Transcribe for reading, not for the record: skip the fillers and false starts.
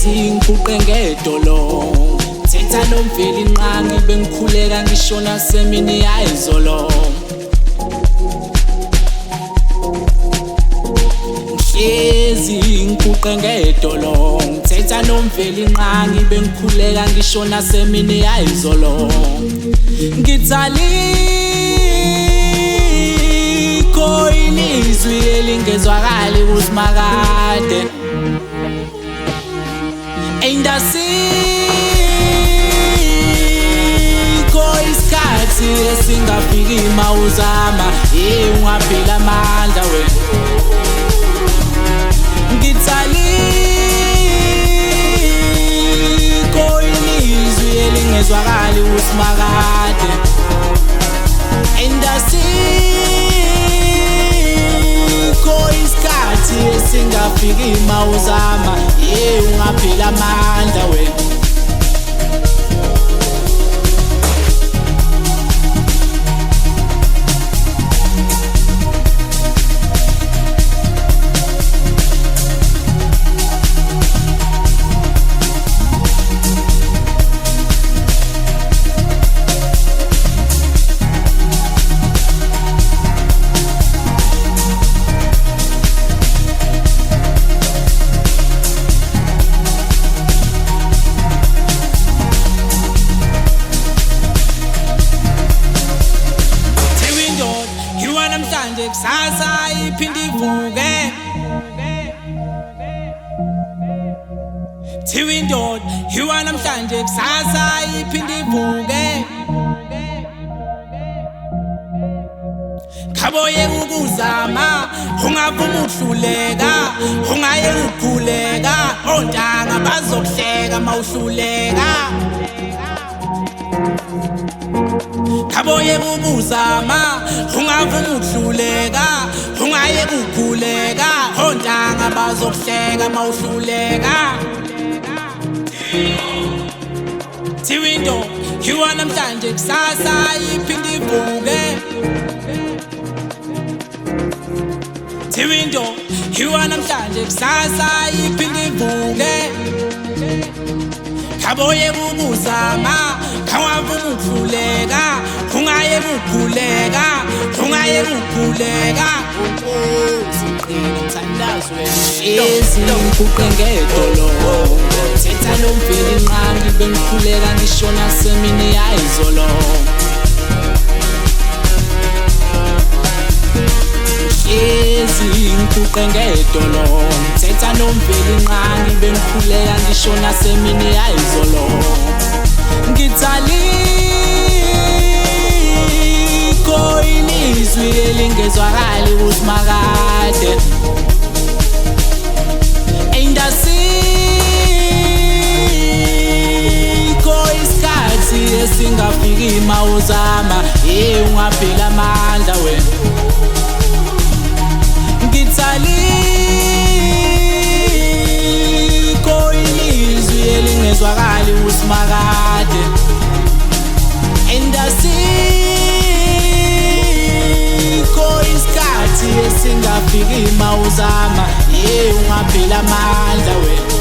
ngifuqe ngedolo thetha nomveli inqangi bengikhuleka ngishona semini yayizolo Ezi ngifuqe ngedolo thetha nomveli inqangi bengikhuleka ngishona semini yayizolo ngithaliko ilizwi elingezwakali kusimakade Aindasikho isikhathi esingafiki mawuzama ungaphila amandla wena ngithaliko ilizwi elingezwakali kusimakade Aindasikho isikhathi esingafiki mawuzama ungaphila amandla wena namhlanje kusasa iphinde ivuke Thiwa indoda yiwa namhlanje kusasa iphinde ivuke Khaboye ukuzama ungavuma ukuhluleka ungaye ukhuleka ontanga bazokuhleka mawuhluleka Khaboye ukuzama ungavuma ukuhluleka ungaye ukhuleka ontanga bazokuhleka mawuhluleka Thiwa indoda yiwa namhlanje kusasa iphinde ivuke Thiwa indoda yiwa namhlanje kusasa iphinde ivuke Khaboye ukuzama khawavuma ukuhluleka ungaye ukhuleka ungaye ukhuleka ngifuqe ngedolo thetha nomveli inqangi bengikhuleka ngishona semini yayizolo ngifuqe ngedolo thetha nomveli inqangi bengikhuleka ngishona semini yayizolo ngithaliko ilizwi elingezwakali kusimakade Aindasikho isikhathi esingafiki mawuzama ungaphila amandla wena ngithaliko ilizwi elingezwakali kusimakade Aindasikho isikhathi esingafiki mawuzama ungaphila amandla wena